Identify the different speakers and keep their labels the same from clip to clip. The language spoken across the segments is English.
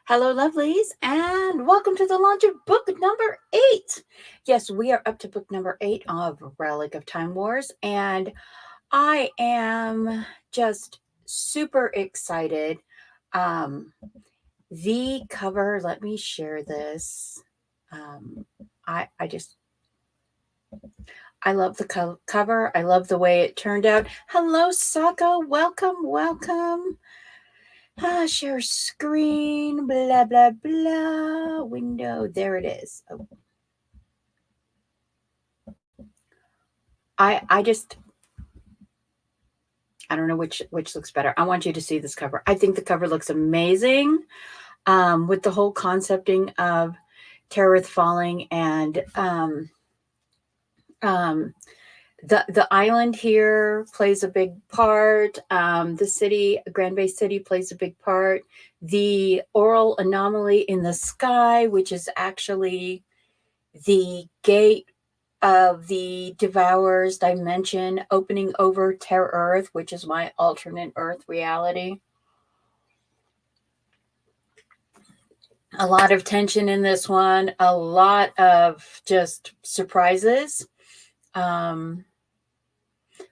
Speaker 1: Hello, lovelies, and welcome to the launch of book number 8. Yes, we are up to book number 8 of Relic of Time Wars, and I am just super excited. The cover, let me share this. I love the cover. I love the way it turned out. Hello, Saka. Welcome. Share screen, blah, blah, blah, window. There it is. Oh. I don't know which looks better. I want you to see this cover. I think the cover looks amazing, with the whole concepting of Terrearth Falling and the island here plays a big part. The city, Grand Bay City, plays a big part. The aural anomaly in the sky, which is actually the gate of the Devourer's dimension opening over Terrearth, which is my alternate Earth reality. A lot of tension in this one, a lot of just surprises.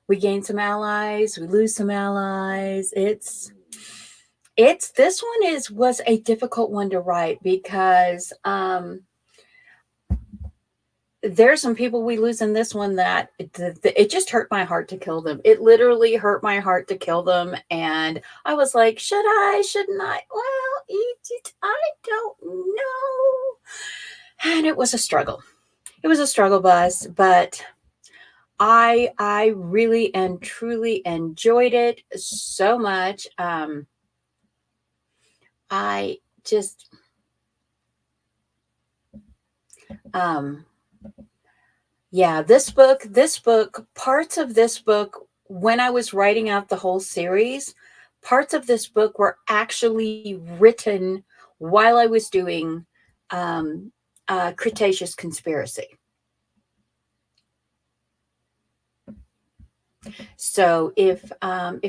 Speaker 1: We gain some allies, we lose some allies. This one was a difficult one to write because there's some people we lose in this one that it just hurt my heart to kill them. It literally hurt my heart to kill them. And I was like, shouldn't I? Well, I don't know. And it was a struggle. It was a struggle bus, but I really and truly enjoyed it so much. I just, yeah, this book, parts of this book, when I was writing out the whole series, parts of this book were actually written while I was doing Cretaceous Conspiracy. So if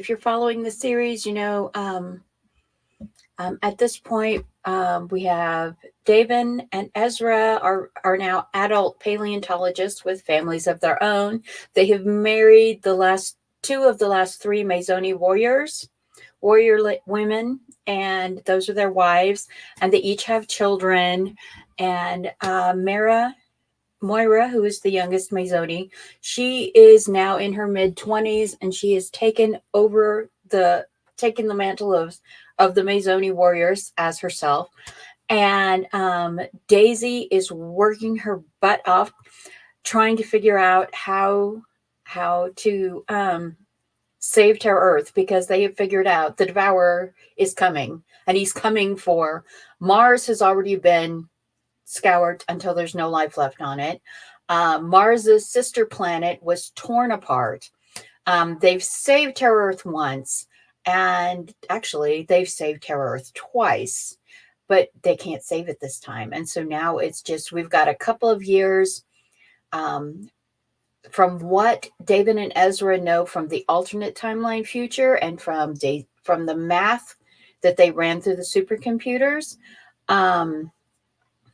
Speaker 1: you're following the series, you know, at this point, we have Davin and Ezra are now adult paleontologists with families of their own. They have married two of the last 3 Mazoni warrior women, and those are their wives, and they each have children. And Moyra, who is the youngest Mazoni, she is now in her mid-20s, and she has taken the mantle of the Mazoni warriors as herself. And Daisy is working her butt off trying to figure out how to save Terrearth, because they have figured out the Devourer is coming, and he's coming for Mars. Has already been scoured until there's no life left on it. Mars's sister planet was torn apart. They've saved Terrearth once, and actually they've saved Terrearth twice, but they can't save it this time. And so now it's just, we've got a couple of years from what Davin and Ezra know from the alternate timeline future, and from the math that they ran through the supercomputers.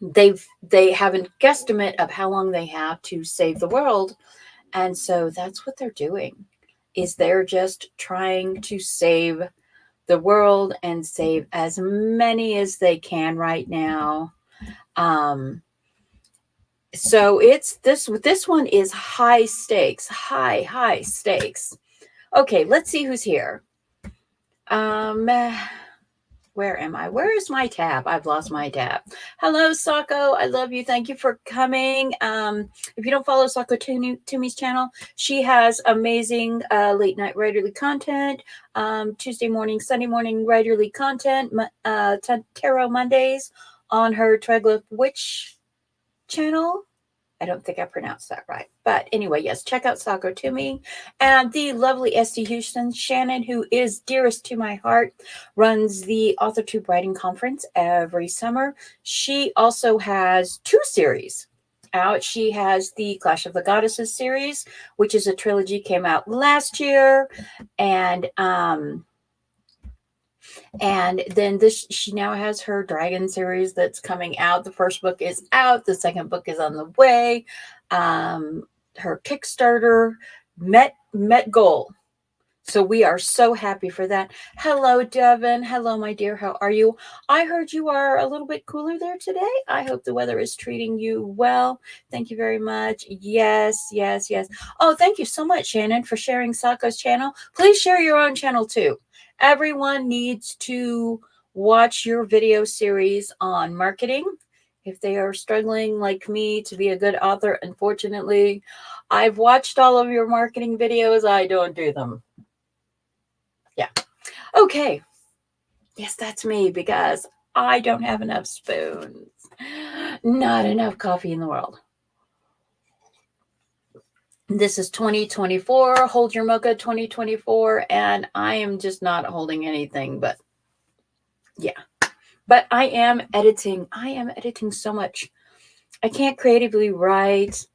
Speaker 1: they have a guesstimate of how long they have to save the world, and so that's what they're doing. Is they're just trying to save the world and save as many as they can right now. So it's this one is high stakes, high stakes. Okay, let's see who's here. Where am I? Where is my tab? I've lost my tab. Hello, Sako. I love you. Thank you for coming. If you don't follow Sako Tumi's channel, she has amazing late night writerly content. Tuesday morning, Sunday morning writerly content. Tarot Mondays on her Triglyph Witch channel. I don't think I pronounced that right. But anyway, yes, check out Sako Tumi. And the lovely Esty Houston, Shannon, who is dearest to my heart, runs the AuthorTube Writing Conference every summer. She also has 2 series out. She has the Clash of the Goddesses series, which is a trilogy, came out last year. And then she now has her Dragon series that's coming out. The first book is out. The second book is on the way. Her Kickstarter met goal. So we are so happy for that. Hello, Davin. Hello, my dear. How are you? I heard you are a little bit cooler there today. I hope the weather is treating you well. Thank you very much. Yes. Oh, thank you so much, Shannon, for sharing Sako's channel. Please share your own channel too. Everyone needs to watch your video series on marketing. If they are struggling like me to be a good author, unfortunately, I've watched all of your marketing videos. I don't do them. Yeah. Okay. Yes, that's me because I don't have enough spoons. Not enough coffee in the world. This is 2024. Hold your mocha 2024. And I am just not holding anything, but yeah. But I am editing. I am editing so much. I can't creatively write.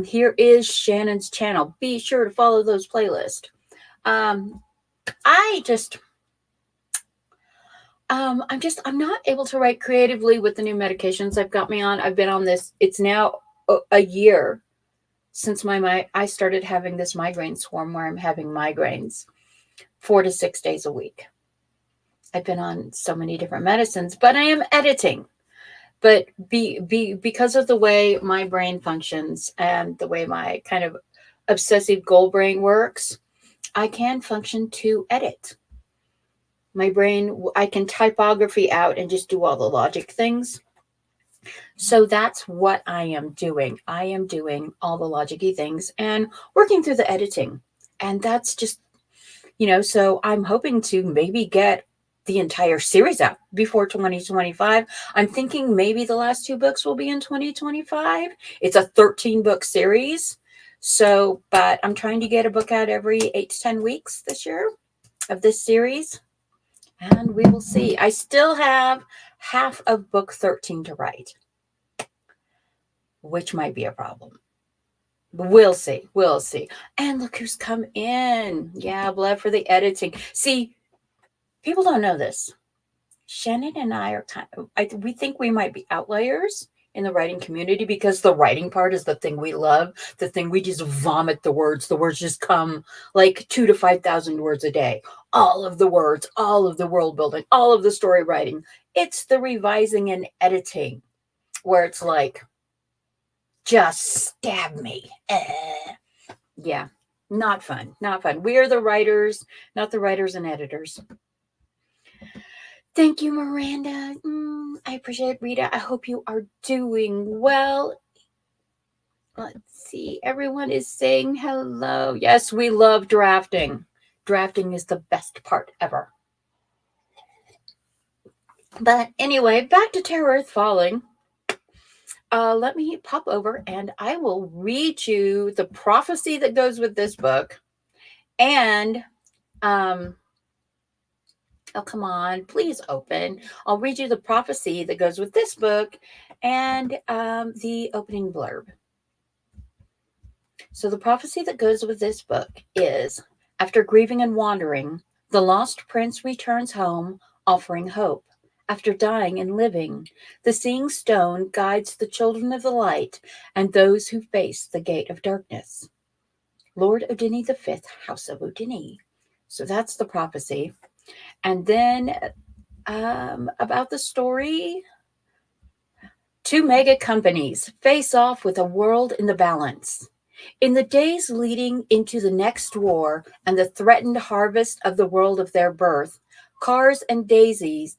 Speaker 1: Here is Shannon's channel. Be sure to follow those playlists. I'm not able to write creatively with the new medications I've got me on. I've been on this. It's now a year since I started having this migraine swarm where I'm having migraines 4 to 6 days a week. I've been on so many different medicines, but I am editing. But because of the way my brain functions and the way my kind of obsessive goal brain works, I can function to edit. My brain, I can typography out and just do all the logic things. So that's what I am doing. I am doing all the logic-y things and working through the editing. And that's just, so I'm hoping to maybe get the entire series out before 2025. I'm thinking maybe the last 2 books will be in 2025. It's a 13-book series. So, but I'm trying to get a book out every 8 to 10 weeks this year of this series. And we will see. I still have half of book 13 to write, which might be a problem. We'll see. And look who's come in. Yeah, blood for the editing. See, people don't know this. Shannon and I are we think we might be outliers in the writing community because the writing part is the thing we love, the thing we just vomit the words. The words just come like 2,000 to 5,000 words a day. All of the words, all of the world building, all of the story writing. It's the revising and editing where it's like, just stab me. Yeah, not fun. We are the writers, not the writers and editors. Thank you, Miranda. I appreciate it, Rita. I hope you are doing well. Let's see. Everyone is saying hello. Yes, we love drafting. Drafting is the best part ever. But anyway, back to Terrearth Falling. Let me pop over and I will read you the prophecy that goes with this book. And, oh, come on, please open. I'll read you the prophecy that goes with this book and the opening blurb. So the prophecy that goes with this book is, after grieving and wandering, the lost prince returns home, offering hope. after dying and living. The seeing stone guides the children of the light and those who face the gate of darkness. Lord Odini V, House of Odini. So that's the prophecy. And then about the story, two mega companies face off with a world in the balance. In the days leading into the next war and the threatened harvest of the world of their birth, Cars and Daisies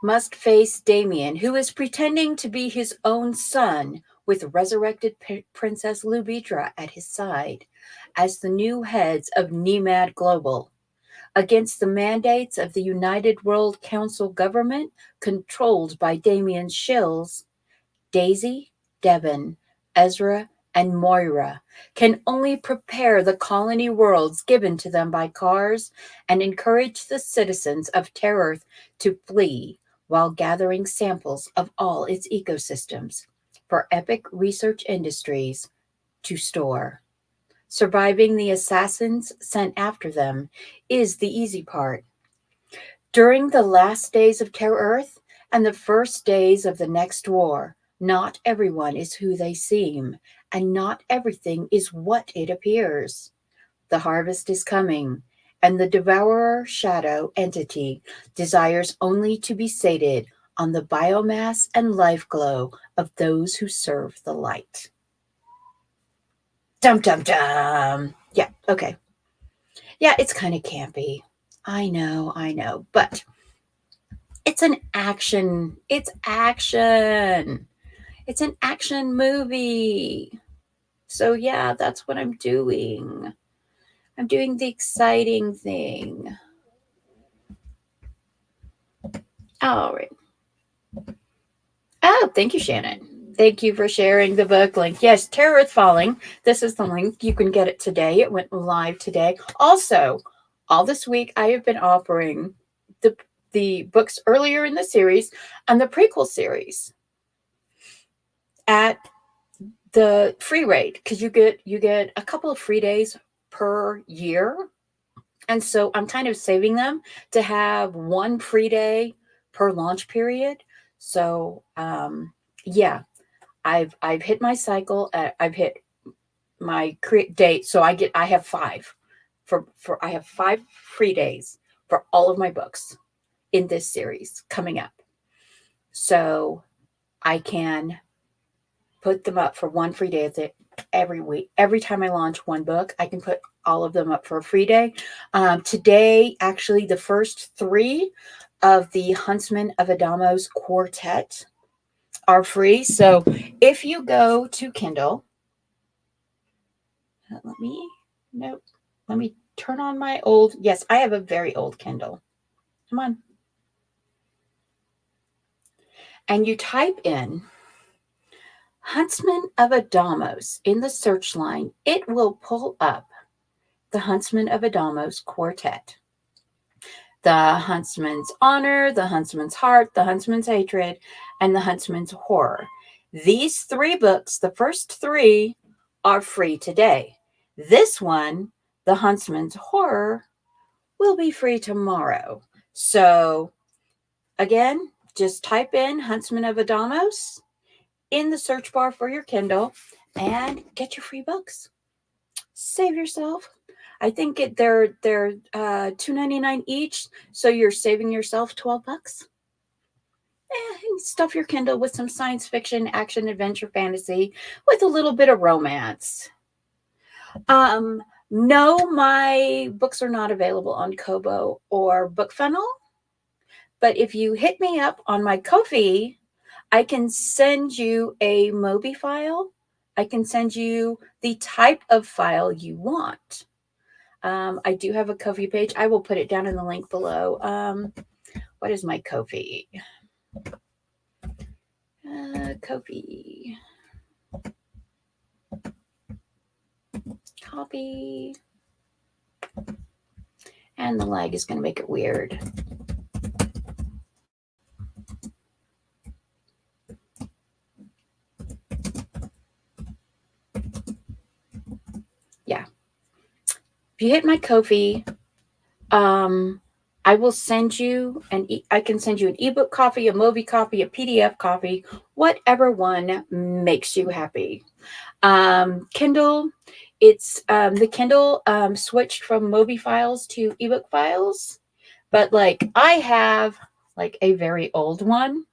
Speaker 1: must face Damien, who is pretending to be his own son, with resurrected Princess Lubidra at his side, as the new heads of Neimad Global, against the mandates of the United World Council government controlled by Damien's shills. Daisy, Davin, Ezra, and Moyra can only prepare the colony worlds given to them by Cars and encourage the citizens of Terrearth to flee while gathering samples of all its ecosystems for Epoch Research Industries to store. Surviving the assassins sent after them is the easy part. During the last days of Terrearth and the first days of the next war, not everyone is who they seem, and not everything is what it appears. The harvest is coming, and the devourer shadow entity desires only to be sated on the biomass and life glow of those who serve the light. Dum dum dum. Yeah, okay. Yeah, it's kind of campy. I know, but it's an action. It's action. It's an action movie. So yeah, that's what I'm doing. I'm doing the exciting thing. All right. Oh, thank you, Shannon. Thank you for sharing the book link. Yes, Terrearth Falling. This is the link. You can get it today. It went live today. Also, all this week I have been offering the books earlier in the series and the prequel series at the free rate, because you get a couple of free days per year. And so I'm kind of saving them to have one free day per launch period. So yeah, I've hit my cycle. I've hit my create date. So I have five I have 5 free days for all of my books in this series coming up. So I can put them up for one free day every week. Every time I launch one book, I can put all of them up for a free day. Today, actually, the first 3 of the Huntsman of Adamos quartet are free. So if you go to Kindle, let me turn on my old, yes, I have a very old Kindle. Come on. And you type in Huntsman of Adamos in the search line, it will pull up the Huntsman of Adamos quartet. The Huntsman's Honor, the Huntsman's Heart, the Huntsman's Hatred, and the Huntsman's Horror. These 3 books, the first 3, are free today. This one, the Huntsman's Horror, will be free tomorrow. So, again, just type in Huntsman of Adamos in the search bar for your Kindle and get your free books. Save yourself. I think they're $2.99 each, so you're saving yourself $12. Stuff your Kindle with some science fiction, action, adventure, fantasy, with a little bit of romance. No, my books are not available on Kobo or BookFunnel, but if you hit me up on my Ko-fi, I can send you a Mobi file. I can send you the type of file you want. I do have a Ko-fi page. I will put it down in the link below. What is my Ko-fi? Ko-fi. Copy. And the lag is going to make it weird. Yeah. If you hit my Ko-fi, I will send you I can send you an ebook copy, a Mobi copy, a PDF copy, whatever one makes you happy. Kindle, it's the Kindle switched from Mobi files to ebook files, but like I have like a very old one.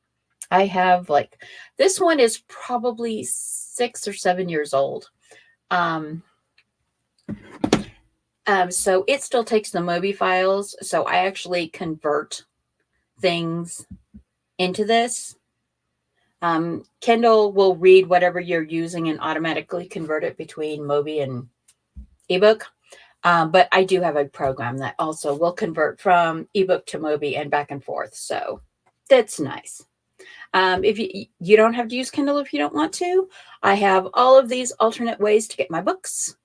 Speaker 1: I have like this one is probably 6 or 7 years old. Um, so it still takes the Mobi files. So I actually convert things into this. Kindle will read whatever you're using and automatically convert it between Mobi and ebook. But I do have a program that also will convert from ebook to Mobi and back and forth. So that's nice. If you don't have to use Kindle if you don't want to, I have all of these alternate ways to get my books.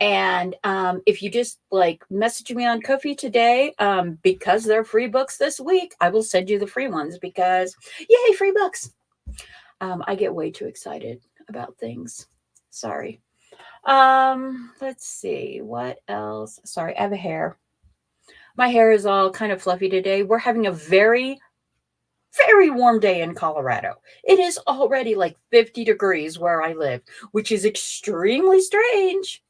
Speaker 1: And if you just like message me on Ko-fi today, because they're free books this week, I will send you the free ones because yay, free books. I get way too excited about things. Sorry. Let's see what else. Sorry, I have a hair. My hair is all kind of fluffy today. We're having a very, very warm day in Colorado. It is already like 50 degrees where I live, which is extremely strange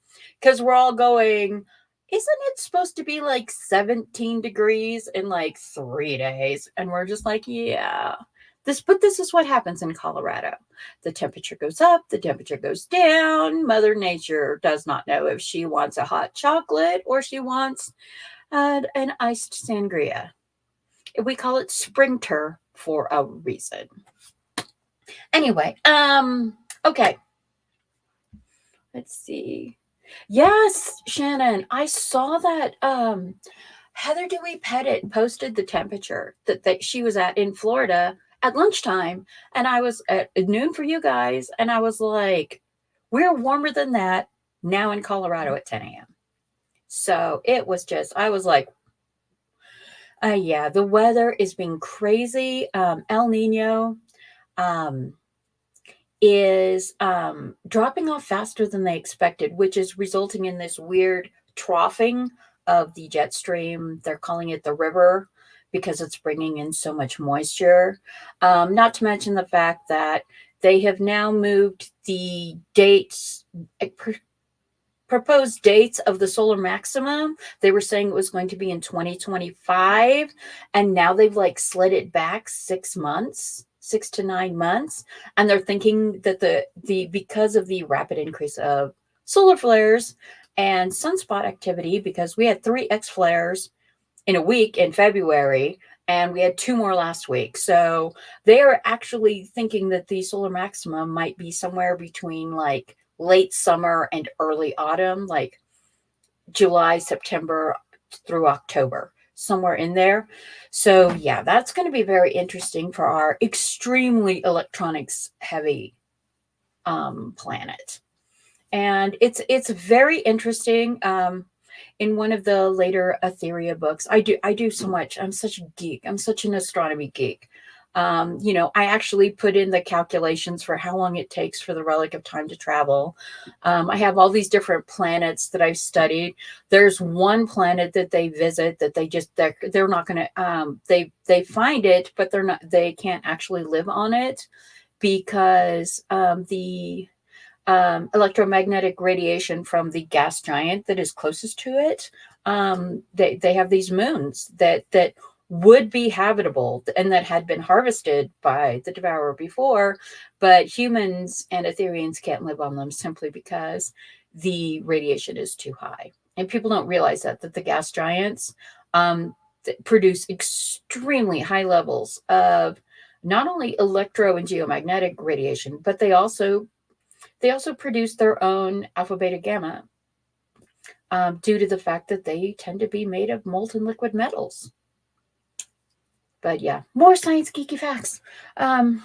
Speaker 1: because we're all going, isn't it supposed to be like 17 degrees in like 3 days? And we're just like, yeah. But this is what happens in Colorado. The temperature goes up, the temperature goes down. Mother Nature does not know if she wants a hot chocolate or she wants an iced sangria. We call it sprinter for a reason. Anyway, okay. Let's see. Yes, Shannon, I saw that Heather Dewey Pettit posted the temperature that she was at in Florida at lunchtime, and I was at noon for you guys, and I was like, we're warmer than that now in Colorado at 10 a.m. So it was just, I was like, yeah, the weather is being crazy. El Nino is dropping off faster than they expected, which is resulting in this weird troughing of the jet stream. They're calling it the river because it's bringing in so much moisture. Not to mention the fact that they have now moved the dates, proposed dates of the solar maximum. They were saying it was going to be in 2025, and now they've like slid it back 6 months. 6 to 9 months, and they're thinking that the because of the rapid increase of solar flares and sunspot activity, because we had 3 X flares in a week in February, and we had 2 more last week. So they are actually thinking that the solar maximum might be somewhere between like late summer and early autumn, like July, September through October, somewhere in there. So yeah, that's going to be very interesting for our extremely electronics heavy planet. And it's very interesting. In one of the later Etheria books, I do so much. I'm such a geek. I'm such an astronomy geek. I actually put in the calculations for how long it takes for the Relic of Time to travel. I have all these different planets that I've studied. There's one planet that they visit that they're not going to they find it, but they can't actually live on it because the electromagnetic radiation from the gas giant that is closest to it. They have these moons that would be habitable and that had been harvested by the devourer before, but humans and Etherians can't live on them simply because the radiation is too high. And people don't realize that the gas giants produce extremely high levels of not only electro and geomagnetic radiation, but they also produce their own alpha, beta, gamma due to the fact that they tend to be made of molten liquid metals. But yeah, more science geeky facts. And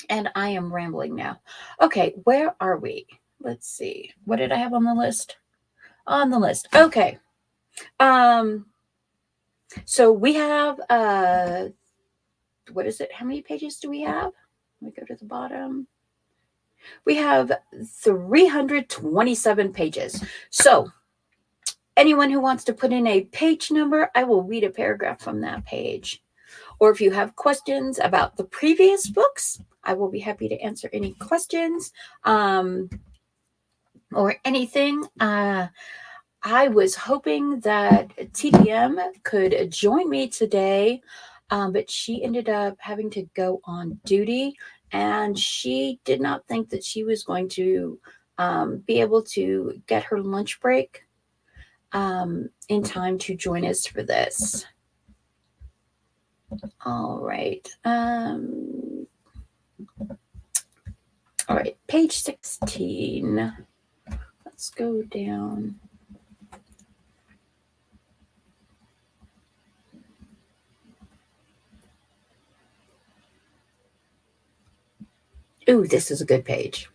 Speaker 1: I am rambling now. Okay, where are we? Let's see. What did I have on the list? On the list. Okay. So we have what is it? How many pages do we have? Let me go to the bottom. We have 327 pages. So anyone who wants to put in a page number, I will read a paragraph from that page. Or if you have questions about the previous books, I will be happy to answer any questions or anything. I was hoping that TDM could join me today, but she ended up having to go on duty, and she did not think that she was going to be able to get her lunch break in time to join us for this. All right. All right, page 16. Let's go down. Ooh, this is a good page.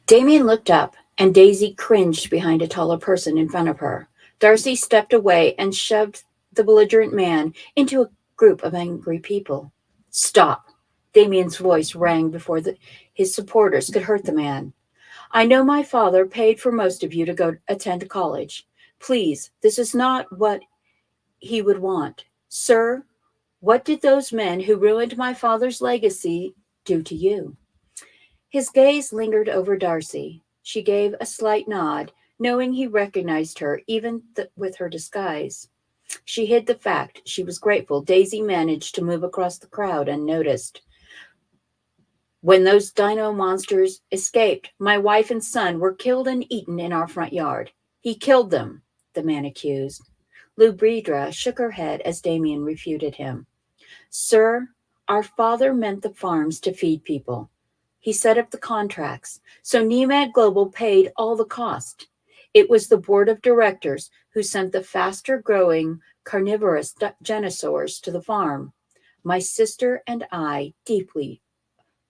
Speaker 1: Damien looked up, and Daisy cringed behind a taller person in front of her. Darcy stepped away and shoved the belligerent man into a group of angry people. Stop! Damien's voice rang before his supporters could hurt the man. I know my father paid for most of you to go attend college. Please, this is not what he would want. Sir, what did those men who ruined my father's legacy do to you? His gaze lingered over Darcy. She gave a slight nod, knowing he recognized her even with her disguise. She hid the fact she was grateful Daisy managed to move across the crowd unnoticed. When those dino monsters escaped, my wife and son were killed and eaten in our front yard. He killed them, the man accused. Lubidra shook her head as Damien refuted him. Sir, our father meant the farms to feed people. He set up the contracts, so Neimad Global paid all the cost. It was the board of directors who sent the faster-growing carnivorous dinosaurs to the farm. My sister and I deeply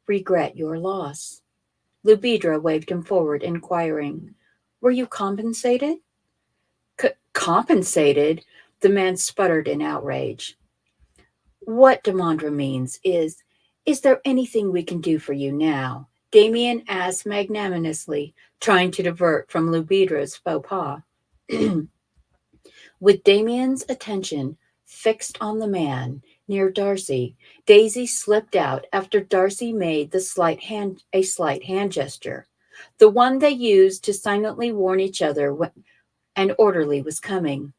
Speaker 1: regret your loss. Lubidra waved him forward, inquiring, Were you compensated? Compensated? The man sputtered in outrage. What Demandra means is there anything we can do for you now? Damien asked magnanimously, trying to divert from Lubidra's faux pas. With Damien's attention fixed on the man near Darcy, Daisy slipped out after Darcy made a slight hand gesture, the one they used to silently warn each other when an orderly was coming.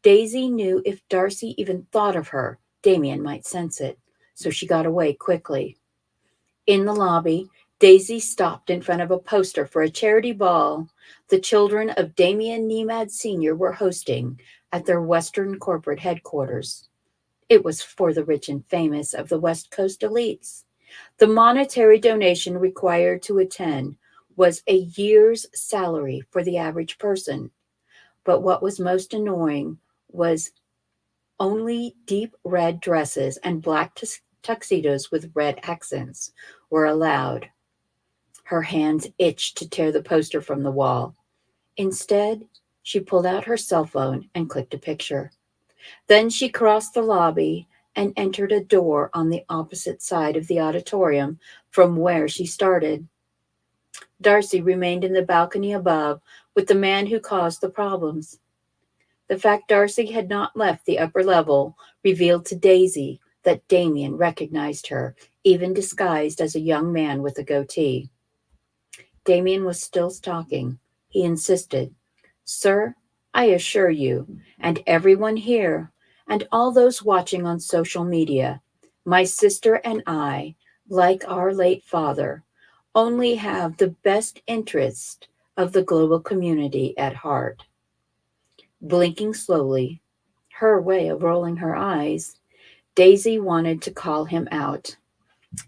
Speaker 1: Daisy knew if Darcy even thought of her, Damien might sense it, so she got away quickly. In the lobby, Daisy stopped in front of a poster for a charity ball the children of Damien Neimad Sr. were hosting at their Western corporate headquarters. It was for the rich and famous of the West Coast elites. The monetary donation required to attend was a year's salary for the average person. But what was most annoying was only deep red dresses and black tuxedos with red accents were allowed. Her hands itched to tear the poster from the wall. Instead, she pulled out her cell phone and clicked a picture. Then she crossed the lobby and entered a door on the opposite side of the auditorium from where she started. Darcy remained in the balcony above with the man who caused the problems. The fact Darcy had not left the upper level revealed to Daisy that Damien recognized her, even disguised as a young man with a goatee. Damien was still stalking. He insisted, Sir, I assure you, and everyone here, and all those watching on social media, my sister and I, like our late father, only have the best interest of the global community at heart. Blinking slowly, her way of rolling her eyes, Daisy wanted to call him out.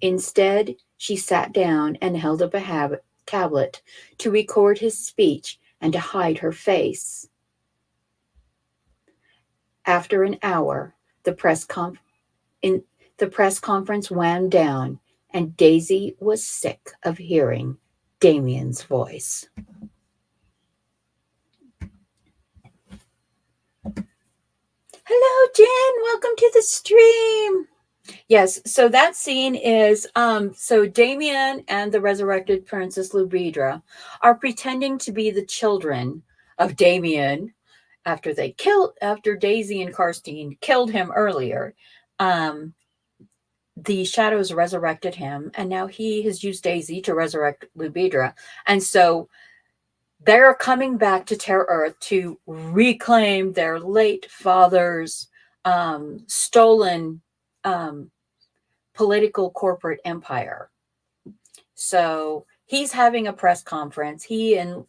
Speaker 1: Instead, she sat down and held up a tablet to record his speech and to hide her face. After an hour, the press conference wound down, and Daisy was sick of hearing Damien's voice. Hello, Jen. Welcome to the stream. Yes, so that scene is so Damien and the resurrected Princess Lubidra are pretending to be the children of Damien after Daisy and Karstein killed him earlier. Um the shadows resurrected him, and now he has used Daisy to resurrect Lubidra. And so they're coming back to Terrearth to reclaim their late father's stolen um, political corporate empire. So he's having a press conference. He and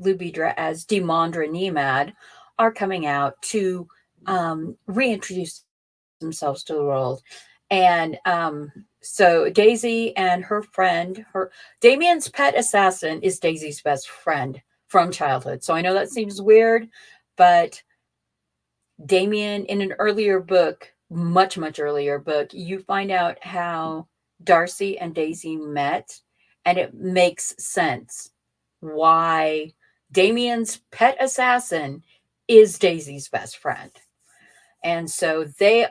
Speaker 1: Lubidra as Demandra Neimad are coming out to reintroduce themselves to the world. And so Daisy and her friend, her Damien's pet assassin is Daisy's best friend from childhood. So I know that seems weird, but Damien, in an earlier book, much earlier book, you find out how Darcy and Daisy met, and it makes sense why Damien's pet assassin is Daisy's best friend. And so they're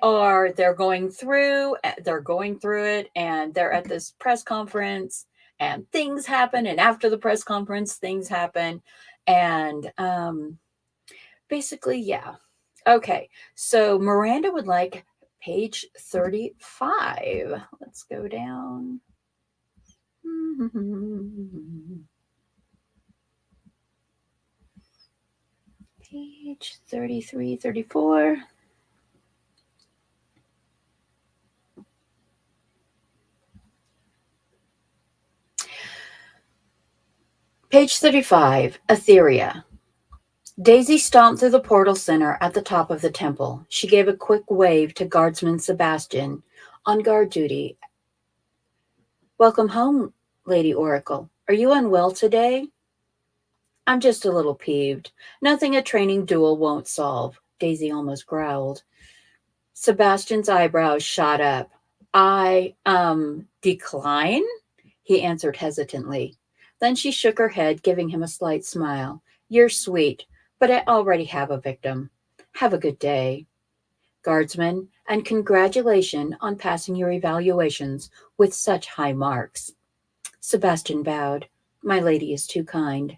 Speaker 1: going through it, and they're at this press conference, and things happen, and after the press conference things happen. And basically, yeah. Okay, so Miranda would like page 35. Let's go down. Page 33, 34. Page 35, Etheria. Daisy stomped through the portal center at the top of the temple. She gave a quick wave to Guardsman Sebastian, on guard duty. Welcome home, Lady Oracle. Are you unwell today? I'm just a little peeved. Nothing a training duel won't solve, Daisy almost growled. Sebastian's eyebrows shot up. I, decline? He answered hesitantly. Then she shook her head, giving him a slight smile. You're sweet, but I already have a victim. Have a good day, Guardsman, and congratulations on passing your evaluations with such high marks. Sebastian bowed. My lady is too kind.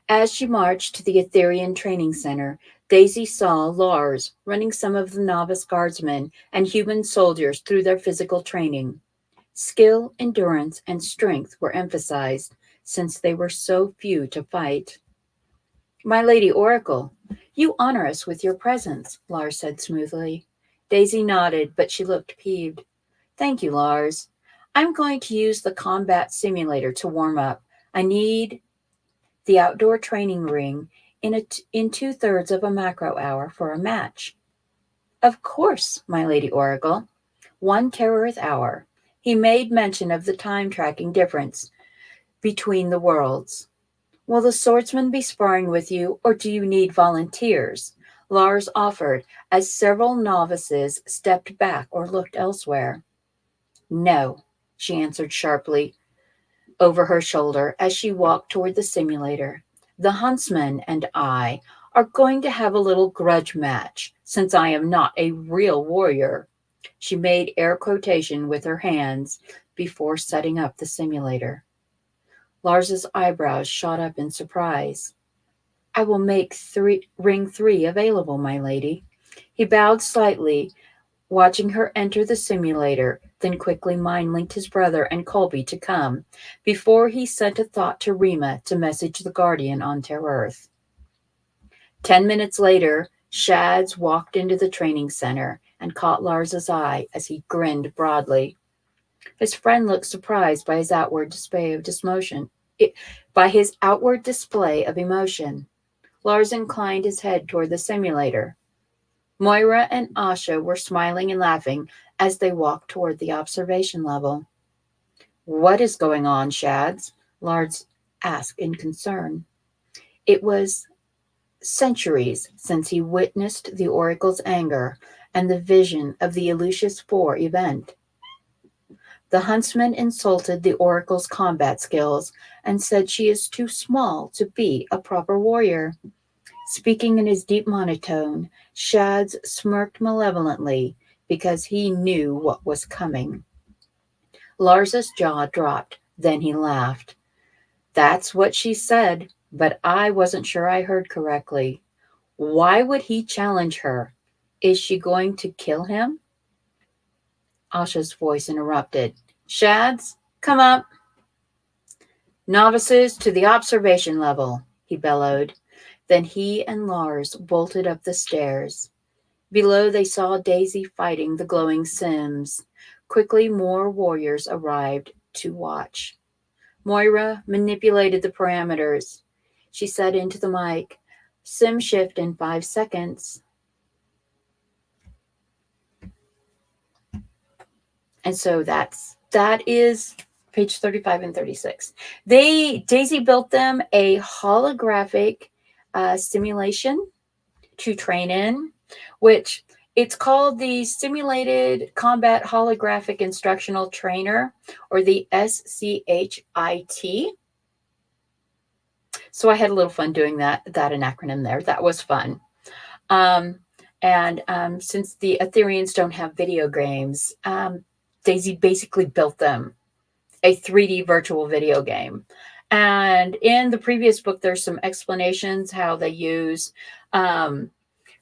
Speaker 1: As she marched to the Etherian Training Center, Daisy saw Lars running some of the novice guardsmen and human soldiers through their physical training. Skill, endurance, and strength were emphasized since they were so few to fight. My Lady Oracle, you honor us with your presence, Lars said smoothly. Daisy nodded, but she looked peeved. Thank you, Lars. I'm going to use the combat simulator to warm up. I need the outdoor training ring in 2/3 of a macro hour for a match. Of course, my Lady Oracle. 1 Terrearth hour. He made mention of the time tracking difference between the worlds. Will the swordsman be sparring with you, or do you need volunteers? Lars offered, as several novices stepped back or looked elsewhere. No, she answered sharply over her shoulder as she walked toward the simulator. The huntsman and I are going to have a little grudge match, since I am not a real warrior. She made air quotation with her hands before setting up the simulator. Lars's eyebrows shot up in surprise. I will make ring 3 available, my lady. He bowed slightly, watching her enter the simulator, then quickly mind-linked his brother and Colby to come, before he sent a thought to Rima to message the Guardian on Terrearth. 10 minutes later, Shads walked into the training center and caught Lars's eye as he grinned broadly. His friend looked surprised by his outward display of emotion. Lars inclined his head toward the simulator. Moyra and Asha were smiling and laughing as they walked toward the observation level. What is going on, Shads? Lars asked in concern. It was centuries since he witnessed the Oracle's anger and the vision of the Lucius IV event. The huntsman insulted the Oracle's combat skills and said she is too small to be a proper warrior. Speaking in his deep monotone, Shads smirked malevolently, because he knew what was coming. Lars's jaw dropped. Then he laughed. That's what she said, but I wasn't sure I heard correctly. Why would he challenge her? Is she going to kill him? Asha's voice interrupted. Shads, come up. Novices to the observation level, he bellowed. Then he and Lars bolted up the stairs. Below, they saw Daisy fighting the glowing Sims. Quickly, more warriors arrived to watch. Moyra manipulated the parameters. She said into the mic, Sim shift in 5 seconds. And so that is page 35 and 36. Daisy built them a holographic simulation to train in, which it's called the Simulated Combat Holographic Instructional Trainer, or the SCHIT. So I had a little fun doing that an acronym there. That was fun. And since the Ethereans don't have video games, Daisy basically built them a 3D virtual video game. And in the previous book, there's some explanations how they use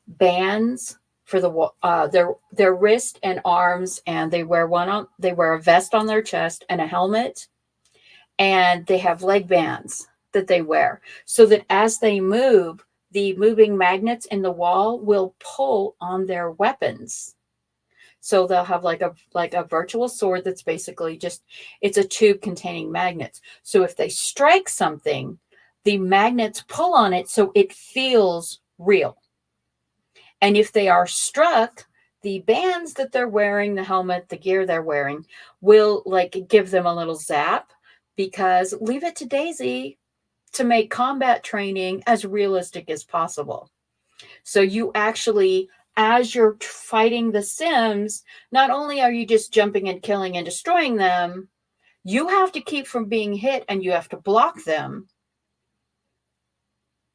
Speaker 1: bands for their wrist and arms, and they wear a vest on their chest and a helmet, and they have leg bands that they wear so that as they move, the moving magnets in the wall will pull on their weapons. So they'll have like a virtual sword that's basically it's a tube containing magnets. So if they strike something, the magnets pull on it so it feels real. And if they are struck, the bands that they're wearing, the helmet, the gear they're wearing, will give them a little zap, because leave it to Daisy to make combat training as realistic as possible. So you actually, as you're fighting the Sims, not only are you just jumping and killing and destroying them, you have to keep from being hit and you have to block them,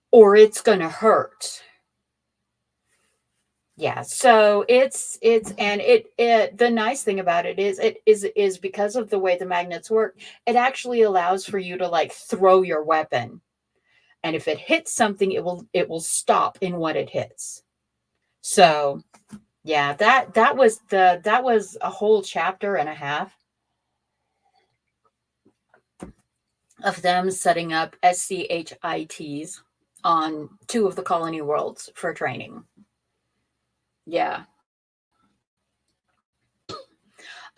Speaker 1: or it's going to hurt. Yeah, so the nice thing about it is because of the way the magnets work, it actually allows for you to throw your weapon, and if it hits something, it will stop in what it hits. So yeah, that was a whole chapter and a half of them setting up SCHITs on 2 of the colony worlds for training. Yeah.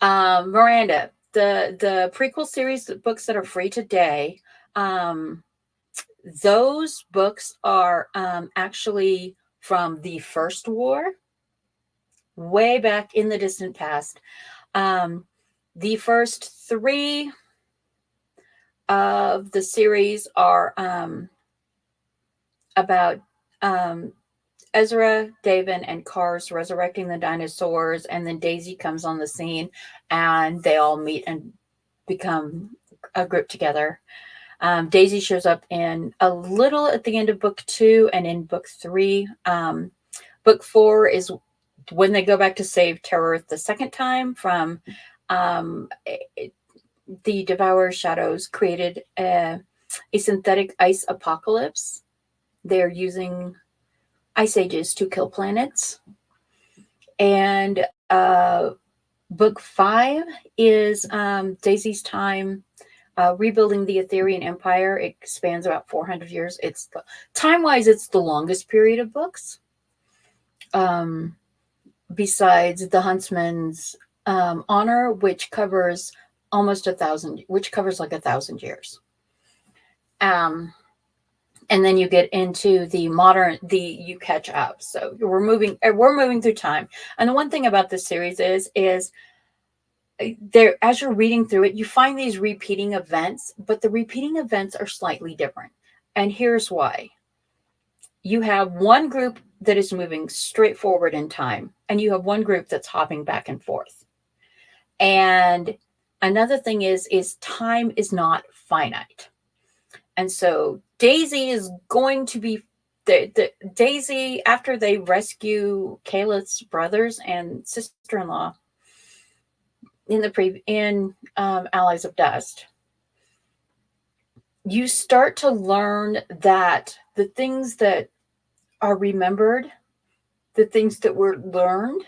Speaker 1: Miranda, the prequel series books that are free today, those books are actually from the First War, way back in the distant past. The first 3 of the series are about Ezra, Davin, and Kars resurrecting the dinosaurs, and then Daisy comes on the scene, and they all meet and become a group together. Daisy shows up in a little at the end of book 2 and in book 3. Book 4 is when they go back to save Terrearth the second time from the Devourer's Shadows created a synthetic ice apocalypse. They're using ice ages to kill planets. And book 5 is Daisy's time rebuilding the Etherean Empire. It spans about 400 years. Time-wise, it's the longest period of books. Besides the Huntsman's Honor, which covers almost 1,000, which covers 1,000 years. And then you get into you catch up. So we're moving through time. And the one thing about this series is there, as you're reading through it, you find these repeating events, but the repeating events are slightly different. And here's why. You have one group that is moving straight forward in time, and you have one group that's hopping back and forth. And another thing is time is not finite. And so Daisy is going to be Daisy, after they rescue Caleth's brothers and sister-in-law in Allies of Dust, you start to learn that the things that are remembered, the things that were learned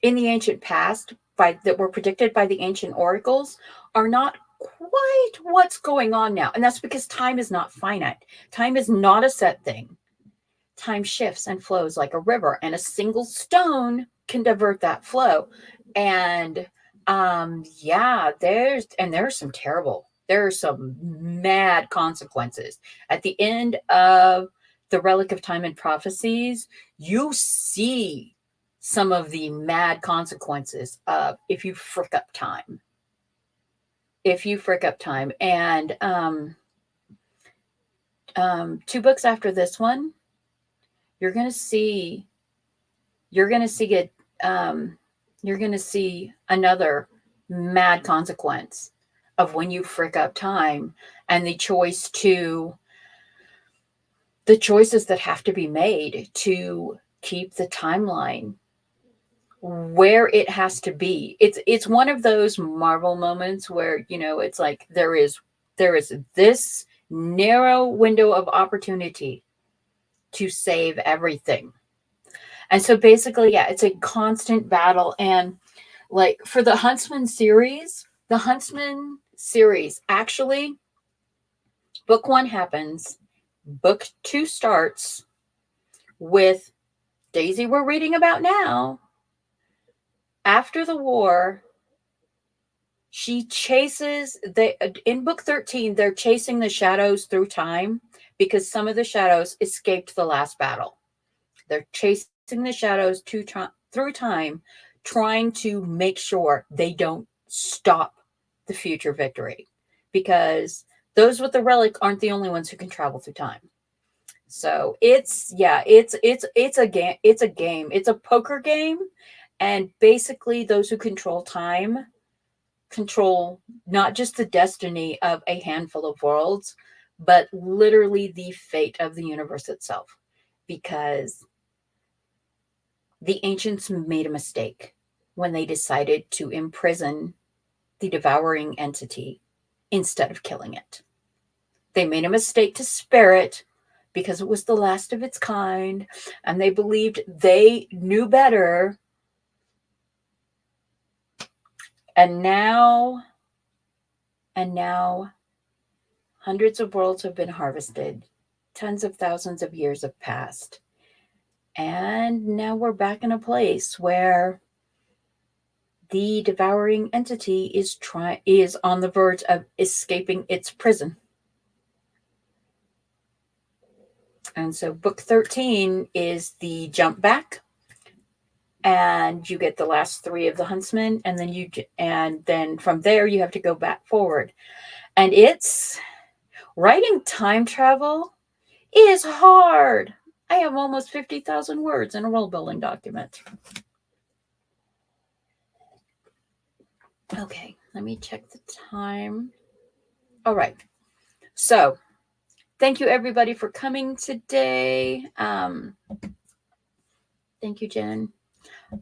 Speaker 1: in the ancient past that were predicted by the ancient oracles are not quite what's going on now. And that's because time is not finite. Time is not a set thing. Time shifts and flows like a river, and a single stone can divert that flow. And there are some mad consequences. At the end of the Relic of Time and Prophecies, you see some of the mad consequences of if you frick up time. And 2 books after this one, you're going to see another mad consequence of when you frick up time, and the choices that have to be made to keep the timeline where it has to be. It's one of those Marvel moments where, it's like there is this narrow window of opportunity to save everything. And so basically, yeah, it's a constant battle. And like for the Huntsman series, actually, book 1 happens, book 2 starts with Daisy we're reading about now. After the war, she chases in book 13, they're chasing the shadows through time because some of the shadows escaped the last battle. They're chasing the shadows through time, trying to make sure they don't stop the future victory, because those with the relic aren't the only ones who can travel through time. So it's a game. It's a poker game. And basically those who control time control not just the destiny of a handful of worlds, but literally the fate of the universe itself. Because the ancients made a mistake when they decided to imprison the devouring entity instead of killing it. They made a mistake to spare it because it was the last of its kind, and they believed they knew better. And now hundreds of worlds have been harvested. Tens of thousands of years have passed. And now we're back in a place where the devouring entity is on the verge of escaping its prison. And so book 13 is the jump back, and you get the last 3 of the Huntsmen, and then from there you have to go back forward. And writing time travel is hard. I have almost 50,000 words in a world building document. Okay, let me check the time. All right. So, thank you everybody for coming today. Thank you, Jen.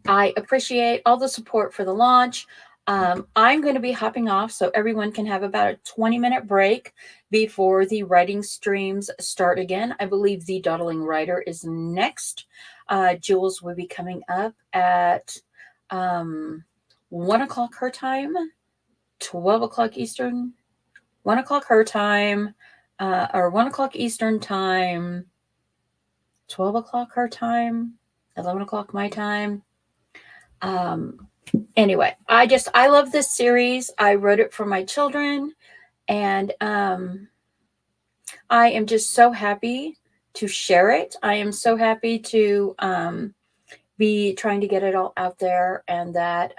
Speaker 1: I appreciate all the support for the launch. I'm going to be hopping off so everyone can have about a 20-minute break before the writing streams start again. I believe the Dawdling Writer is next. Jules will be coming up at 1 o'clock her time, 12 o'clock Eastern, 1 o'clock her time, or 1 o'clock Eastern time, 12 o'clock her time, 11 o'clock my time. Anyway, I love this series. I wrote it for my children, and I am just so happy to share it. I am so happy to be trying to get it all out there, and that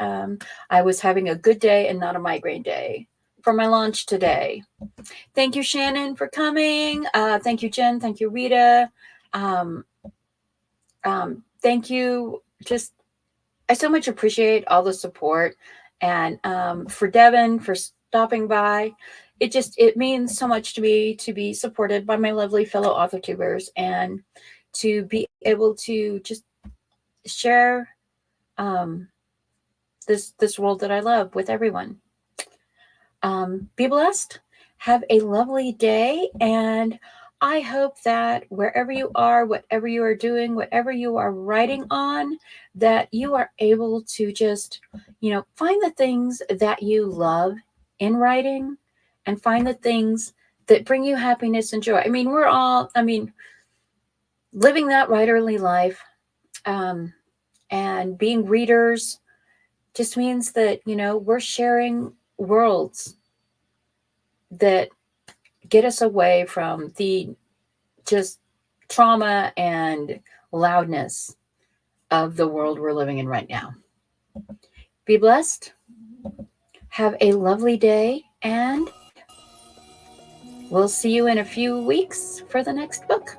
Speaker 1: I was having a good day and not a migraine day for my launch today. Thank you, Shannon, for coming. Thank you, Jen. Thank you, Rita. Thank you. I so much appreciate all the support, And for Davin for stopping by. It means so much to me to be supported by my lovely fellow author tubers and to be able to just share this world that I love with everyone. Be blessed. Have a lovely day, and I hope that wherever you are, whatever you are doing, whatever you are writing on, that you are able to just, find the things that you love in writing and find the things that bring you happiness and joy. Living that writerly life and being readers just means that, we're sharing worlds that get us away from the just trauma and loudness of the world we're living in right now. Be blessed. Have a lovely day, and we'll see you in a few weeks for the next book.